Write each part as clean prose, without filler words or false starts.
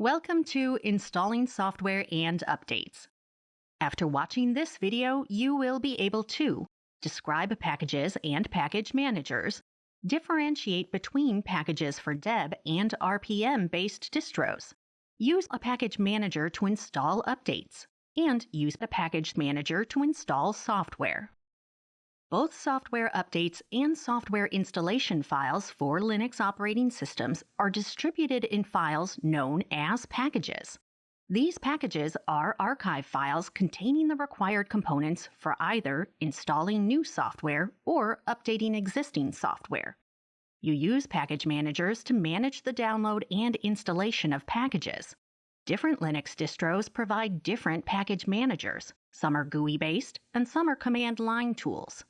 Welcome to Installing Software and Updates. After watching this video, you will be able to describe packages and package managers, differentiate between packages for Deb and RPM-based distros, use a package manager to install updates, and use a package manager to install software. Both software updates and software installation files for Linux operating systems are distributed in files known as packages. These packages are archive files containing the required components for either installing new software or updating existing software. You use package managers to manage the download and installation of packages. Different Linux distros provide different package managers. Some are GUI-based and some are command line tools.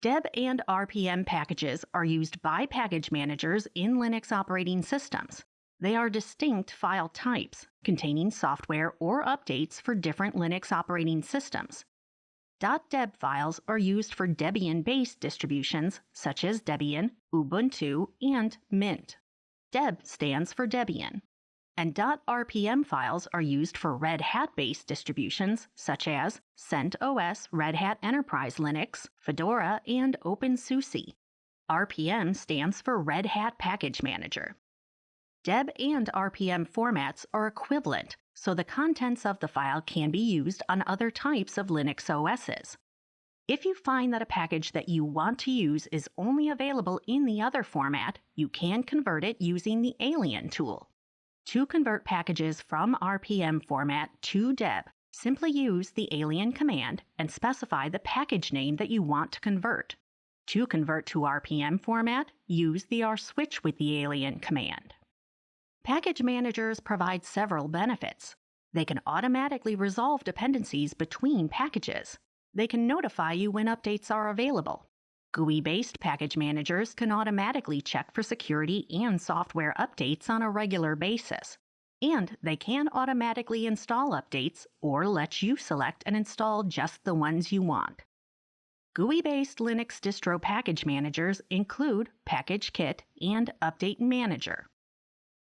Deb and RPM packages are used by package managers in Linux operating systems. They are distinct file types containing software or updates for different Linux operating systems. .deb files are used for Debian-based distributions such as Debian, Ubuntu, and Mint. Deb stands for Debian. And .rpm files are used for Red Hat-based distributions such as CentOS, Red Hat Enterprise Linux, Fedora, and OpenSUSE. RPM stands for Red Hat Package Manager. Deb and RPM formats are equivalent, so the contents of the file can be used on other types of Linux OSs. If you find that a package that you want to use is only available in the other format, you can convert it using the alien tool. To convert packages from RPM format to Deb, simply use the alien command and specify the package name that you want to convert. To convert to RPM format, use the rswitch with the alien command. Package managers provide several benefits. They can automatically resolve dependencies between packages. They can notify you when updates are available. GUI-based package managers can automatically check for security and software updates on a regular basis. And they can automatically install updates or let you select and install just the ones you want. GUI-based Linux distro package managers include Package Kit and Update Manager.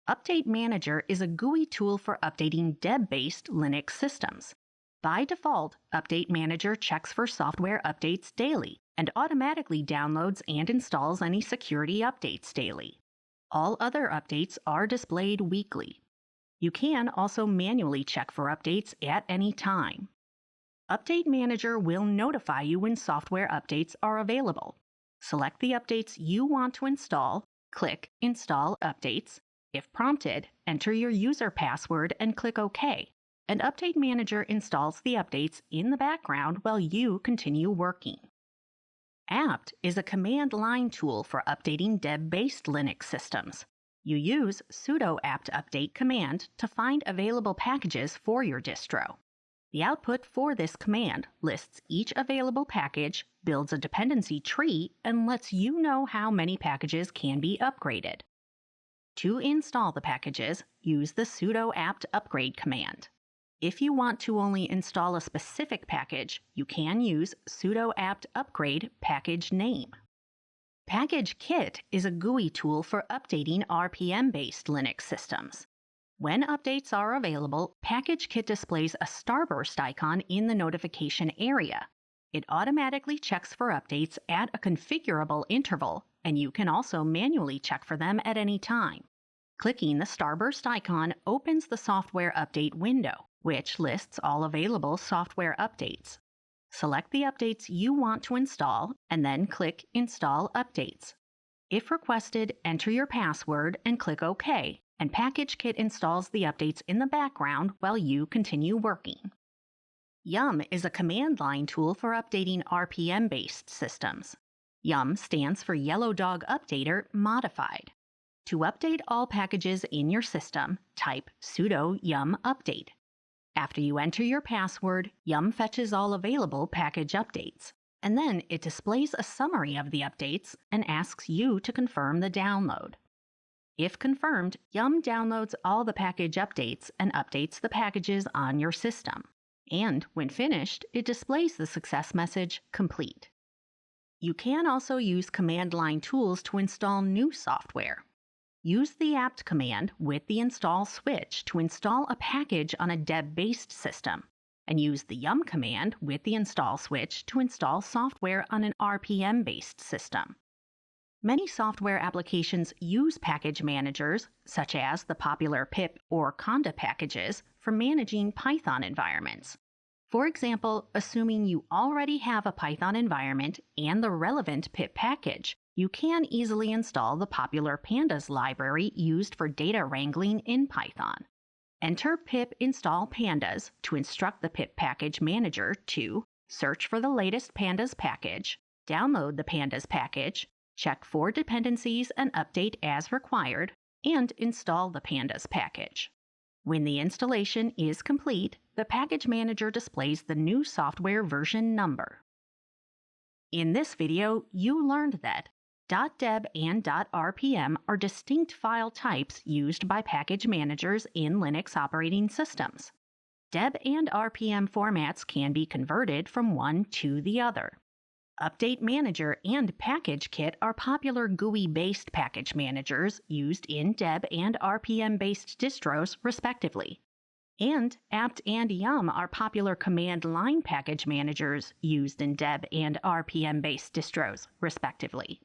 Update Manager is a GUI tool for updating Deb-based Linux systems. By default, Update Manager checks for software updates daily and automatically downloads and installs any security updates daily. All other updates are displayed weekly. You can also manually check for updates at any time. Update Manager will notify you when software updates are available. Select the updates you want to install, click Install Updates. If prompted, enter your user password and click OK. And Update Manager installs the updates in the background while you continue working. apt is a command line tool for updating Deb-based Linux systems. You use sudo apt update command to find available packages for your distro. The output for this command lists each available package, builds a dependency tree, and lets you know how many packages can be upgraded. To install the packages, use the sudo apt upgrade command. If you want to only install a specific package, you can use sudo apt upgrade package name. Package Kit is a GUI tool for updating RPM-based Linux systems. When updates are available, Package Kit displays a starburst icon in the notification area. It automatically checks for updates at a configurable interval, and you can also manually check for them at any time. Clicking the starburst icon opens the software update window, which lists all available software updates. Select the updates you want to install, and then click Install Updates. If requested, enter your password and click OK, and Package Kit installs the updates in the background while you continue working. Yum is a command line tool for updating RPM-based systems. Yum stands for Yellow Dog Updater Modified. To update all packages in your system, type sudo yum update. After you enter your password, Yum fetches all available package updates, and then it displays a summary of the updates and asks you to confirm the download. If confirmed, Yum downloads all the package updates and updates the packages on your system. And when finished, it displays the success message, Complete. You can also use command line tools to install new software. Use the apt command with the install switch to install a package on a deb-based system, and use the yum command with the install switch to install software on an RPM-based system. Many software applications use package managers, such as the popular pip or conda packages, for managing Python environments. For example, assuming you already have a Python environment and the relevant pip package, you can easily install the popular pandas library used for data wrangling in Python. Enter pip install pandas to instruct the pip package manager to search for the latest pandas package, download the pandas package, check for dependencies and update as required, and install the pandas package. When the installation is complete, the package manager displays the new software version number. In this video, you learned that .deb and .rpm are distinct file types used by package managers in Linux operating systems. Deb and RPM formats can be converted from one to the other. Update Manager and Package Kit are popular GUI-based package managers used in Deb and RPM-based distros, respectively. And apt and yum are popular command line package managers used in Deb and RPM-based distros, respectively.